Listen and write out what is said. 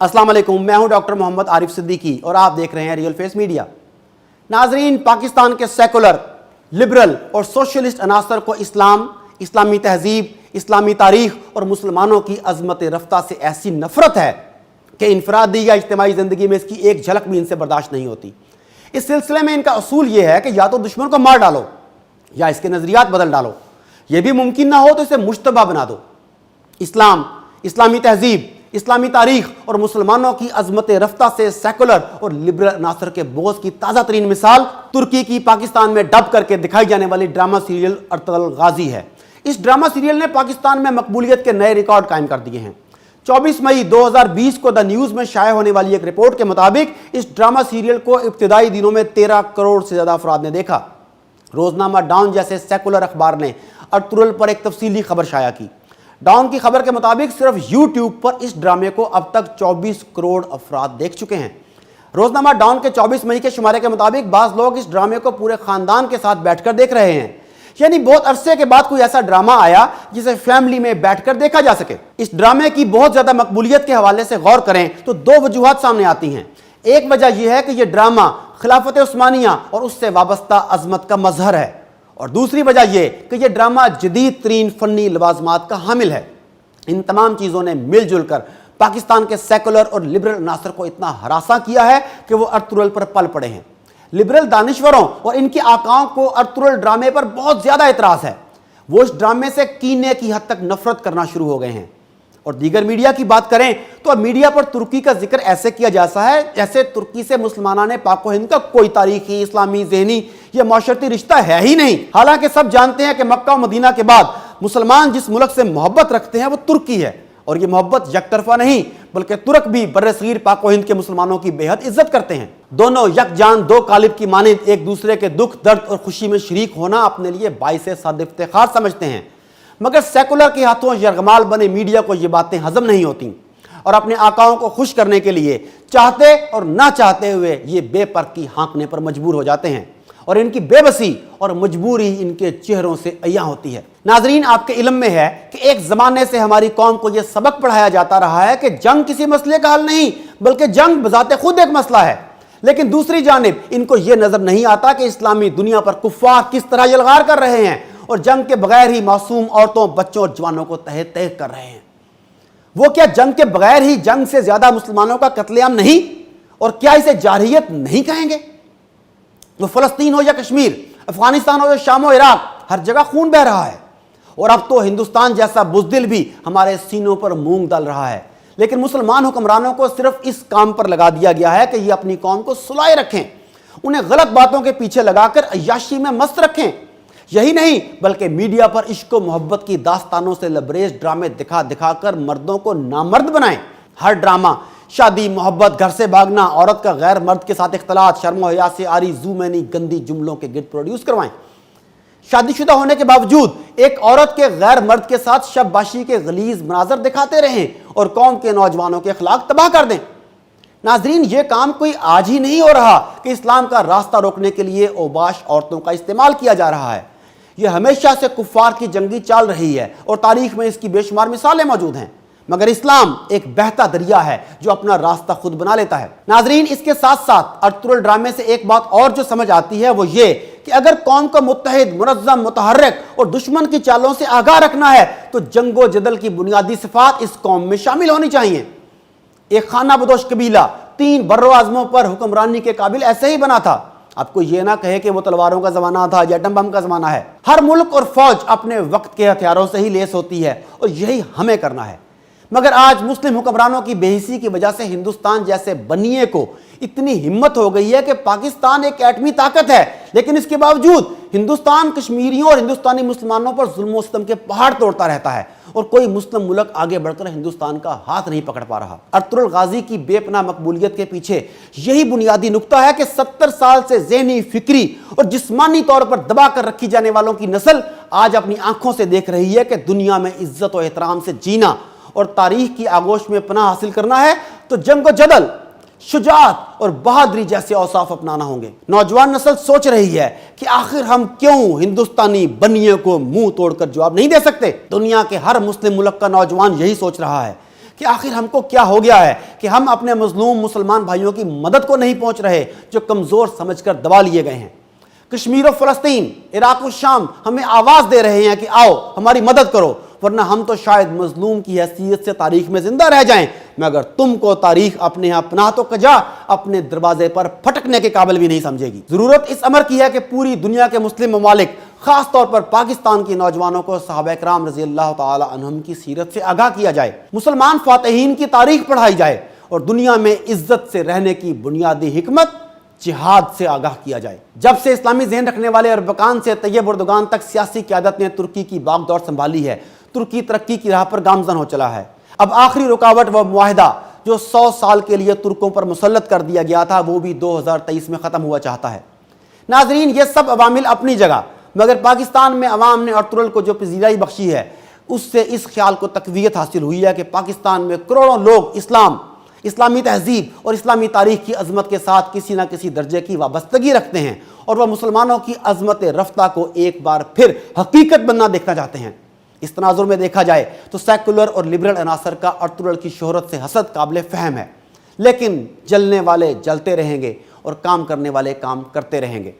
अस्सलाम वालेकुम, मैं हूं डॉक्टर मोहम्मद आरिफ सिद्दीकी और आप देख रहे हैं रियल फेस मीडिया। नाजरीन, पाकिस्तान के सेकुलर, लिबरल और सोशलिस्ट अनासर को इस्लाम, इस्लामी तहजीब, इस्लामी तारीख और मुसलमानों की अजमत रफ्ता से ऐसी नफरत है कि इनफरादी या इज्तिमाई ज़िंदगी में इसकी एक झलक भी इनसे बर्दाश्त नहीं होती। इस सिलसिले में इनका असूल यह है कि या तो दुश्मन को मार डालो या इसके नज़रियात बदल डालो। यह भी मुमकिन ना हो तो इसे मुश्तबा बना दो। इस्लाम, इस्लामी तहजीब, इस्लामी तारीख और मुसलमानों की अजमत रफ्ता से सेकुलर और लिबरल अनासर के बोझ की ताज़ा तरीन मिसाल तुर्की की पाकिस्तान में डब करके दिखाई जाने वाली ड्रामा सीरियल अर्तुगरुल गाजी है। इस ड्रामा सीरियल ने पाकिस्तान में मकबूलियत के नए रिकॉर्ड कायम कर दिए हैं। 24 मई 2020 को द न्यूज़ में शाया होने वाली एक रिपोर्ट के मुताबिक इस ड्रामा सीरियल को इब्तिदाई दिनों में 13 करोड़ से ज़्यादा अफराद ने देखा। रोजनामा डॉन जैसे सेकुलर अखबार ने अर्तुगरुल पर एक तफसीली खबर शाया की। डॉन की खबर के मुताबिक सिर्फ यूट्यूब पर इस ड्रामे को अब तक 24 करोड़ अफराद देख चुके हैं। रोजनामा डॉन के 24 मई के शुमारे के मुताबिक बाज़ लोग इस ड्रामे को पूरे खानदान के साथ बैठकर देख रहे हैं। यानी बहुत अरसे के बाद कोई ऐसा ड्रामा आया जिसे फैमिली में बैठकर देखा जा सके। इस ड्रामे की बहुत ज्यादा मकबूलियत के हवाले से गौर करें तो दो वजूहात सामने आती हैं। एक वजह यह है कि यह ड्रामा खिलाफत उस्मानिया और उससे वाबस्ता अजमत का मजहर है, और दूसरी वजह यह कि यह ड्रामा जदीद तरीन फनी लवाजमात का हामिल है। इन तमाम चीज़ों ने मिलजुल कर पाकिस्तान के सेकुलर और लिबरल अनासर को इतना हरासा किया है कि वो अर्तुगरुल पर पल पड़े हैं। लिबरल दानिश्वरों और इनके आकाओं को अर्तुगरुल ड्रामे पर बहुत ज़्यादा एतराज़ है। वो इस ड्रामे से कीने की हद तक नफरत करना शुरू हो गए हैं। और दीगर मीडिया की बात करें तो अब मीडिया पर तुर्की का जिक्र ऐसे किया जाता है जैसे तुर्की से मुसलमानाने पाक व हिंद का कोई तारीखी, इस्लामी, ज़हनी या माशरती रिश्ता है ही नहीं। हालांकि सब जानते हैं कि मक्का और मदीना के बाद मुसलमान जिस मुल्क से मोहब्बत रखते हैं वो तुर्की है, और ये मोहब्बत यकतरफा नहीं बल्कि तुर्क भी बर्र-ए-सग़ीर पाक व हिंद के मुसलमानों की बेहद इज्जत करते हैं। दोनों यकजान दो कालिब की मानिंद एक दूसरे के दुख, दर्द और खुशी में शरीक होना अपने लिए बाइसे सद इफ्तिखार समझते हैं। मगर सेकुलर के हाथों यरगमाल बने मीडिया को ये बातें हजम नहीं होती और अपने आकाओं को खुश करने के लिए चाहते और ना चाहते हुए ये बेपर्की हाँकने पर मजबूर हो जाते हैं, और इनकी बेबसी और मजबूरी इनके चेहरों से अय्या होती है। नाजरीन, आपके इल्म में है कि एक ज़माने से हमारी कौम को यह सबक पढ़ाया जाता रहा है कि जंग किसी मसले का हल नहीं बल्कि जंग बजाते खुद एक मसला है। लेकिन दूसरी जानिब इनको यह नजर नहीं आता कि इस्लामी दुनिया पर कुफ्फार किस तरह यलगार कर रहे हैं और जंग के बगैर ही मासूम औरतों, बच्चों और जवानों को तहे तहे कर रहे हैं। वो क्या जंग के बगैर ही जंग से ज्यादा मुसलमानों का कत्लेआम नहीं, और क्या इसे जारहियत नहीं कहेंगे? वो फलस्तीन हो या कश्मीर, अफगानिस्तान हो या शाम हो इराक, हर जगह खून बह रहा है। और अब तो हिंदुस्तान जैसा बुज़दिल भी हमारे सीनों पर मूंग डाल रहा है। लेकिन मुसलमान हुक्मरानों को सिर्फ इस काम पर लगा दिया गया है कि ये अपनी कौम को सुलाए रखें, उन्हें गलत बातों के पीछे लगाकर अय्याशी में मस्त रखें। यही नहीं बल्कि मीडिया पर इश्क व मोहब्बत की दास्तानों से लबरेज ड्रामे दिखा दिखाकर मर्दों को नामर्द बनाएं। हर ड्रामा शादी, मोहब्बत, घर से भागना, औरत का गैर मर्द के साथ इख्तलात, शर्म व हया से आरी ज़ूमैनी गंदी जुमलों के गिर्द प्रोड्यूस करवाएं। शादीशुदा होने के बावजूद एक औरत के गैर मर्द के साथ शबबाशी के गलीज मनाजर दिखाते रहें और कौम के नौजवानों के अखलाक तबाह कर दें। नाजरीन, ये काम कोई आज ही नहीं हो रहा कि इस्लाम का रास्ता रोकने के लिए ओबाश औरतों का इस्तेमाल किया जा रहा है। यह हमेशा से कुफ्फार की जंगी चाल रही है और तारीख में इसकी बेशुमार मिसालें मौजूद हैं। मगर इस्लाम एक बहता दरिया है जो अपना रास्ता खुद बना लेता है। नाजरीन, इसके साथ साथ अर्तुगरुल ड्रामे से एक बात और जो समझ आती है वो ये कि अगर कौम को मुत्तहिद, मुनज़्ज़म, मुतहर्रिक और दुश्मन की चालों से आगाह रखना है तो जंगो जदल की बुनियादी सिफात इस कौम में शामिल होनी चाहिए। एक खाना बदोश कबीला 3 बर्रो आज़मों पर हुक्मरानी के काबिल ऐसे ही बना था। आपको ये ना कहे कि वो तलवारों का ज़माना था या एटम बम का ज़माना है। हर मुल्क और फौज अपने वक्त के हथियारों से ही लेस होती है और यही हमें करना है। मगर आज मुस्लिम हुक्मरानों की बेहिसी की वजह से हिंदुस्तान जैसे बनिए को इतनी हिम्मत हो गई है कि पाकिस्तान एक एटमी ताकत है, लेकिन इसके बावजूद हिंदुस्तान कश्मीरियों और हिंदुस्तानी मुसलमानों पर जुल्म सितम के पहाड़ तोड़ता रहता है और कोई मुस्लिम मुल्क आगे बढ़कर हिंदुस्तान का हाथ नहीं पकड़ पा रहा। अर्तुगरुल गाजी की बेपनाह मकबूलियत के पीछे यही बुनियादी नुक्ता है कि 70 साल से ज़हनी, फिक्री और जिस्मानी तौर पर दबा कर रखी जाने वालों की नस्ल आज अपनी आंखों से देख रही है कि दुनिया में इज्जत और एहतराम से जीना और तारीख की आगोश में पनाह हासिल करना है तो जंग व जदल, शुजाअत और बहादुरी जैसे औसाफ अपनाना होंगे। नौजवान नस्ल सोच रही है कि आखिर हम क्यों हिंदुस्तानी बनिए को मुंह तोड़कर जवाब नहीं दे सकते। दुनिया के हर मुस्लिम मुल्क का नौजवान यही सोच रहा है کہ آخر ہم کو کیا ہو گیا ہے کہ ہم اپنے مظلوم مسلمان بھائیوں کی مدد کو نہیں پہنچ رہے جو کمزور سمجھ کر دبا لیے گئے ہیں۔ کشمیر و فلسطین، عراق و شام ہمیں آواز دے رہے ہیں کہ آؤ ہماری مدد کرو، ورنہ ہم تو شاید مظلوم کی حیثیت سے تاریخ میں زندہ رہ جائیں، مگر تم کو تاریخ اپنے ہاں پناہ تو کجا اپنے دروازے پر پھٹکنے کے قابل بھی نہیں سمجھے گی۔ ضرورت اس امر کی ہے کہ پوری دنیا کے مسلم ممالک، خاص طور پر پاکستان کی نوجوانوں کو صحابہ کرام رضی اللہ تعالی عنہم کی سیرت سے آگاہ کیا جائے، مسلمان فاتحین کی تاریخ پڑھائی جائے، اور دنیا میں عزت سے رہنے کی بنیادی حکمت جہاد سے آگاہ کیا جائے۔ جب سے اسلامی ذہن رکھنے والے اربکان سے طیب اردگان تک سیاسی قیادت نے ترکی کی باغ دور سنبھالی ہے، ترکی ترقی کی راہ پر گامزن ہو چلا ہے۔ اب آخری رکاوٹ وہ معاہدہ جو 100 سال کے لیے ترکوں پر مسلط کر دیا گیا تھا، وہ بھی 2023 میں ختم ہوا چاہتا ہے۔ ناظرین، یہ سب عوامل اپنی جگہ، مگر پاکستان میں عوام نے ارطغرل کو جو پذیرائی بخشی ہے، اس سے اس خیال کو تقویت حاصل ہوئی ہے کہ پاکستان میں کروڑوں لوگ اسلامی تہذیب اور اسلامی تاریخ کی عظمت کے ساتھ کسی نہ کسی درجے کی وابستگی رکھتے ہیں، اور وہ مسلمانوں کی عظمت رفتہ کو ایک بار پھر حقیقت بننا دیکھنا چاہتے ہیں۔ اس تناظر میں دیکھا جائے تو سیکولر اور لبرل عناصر کا ارطغرل کی شہرت سے حسد قابل فہم ہے، لیکن جلنے والے جلتے رہیں گے اور کام کرنے والے کام کرتے رہیں گے۔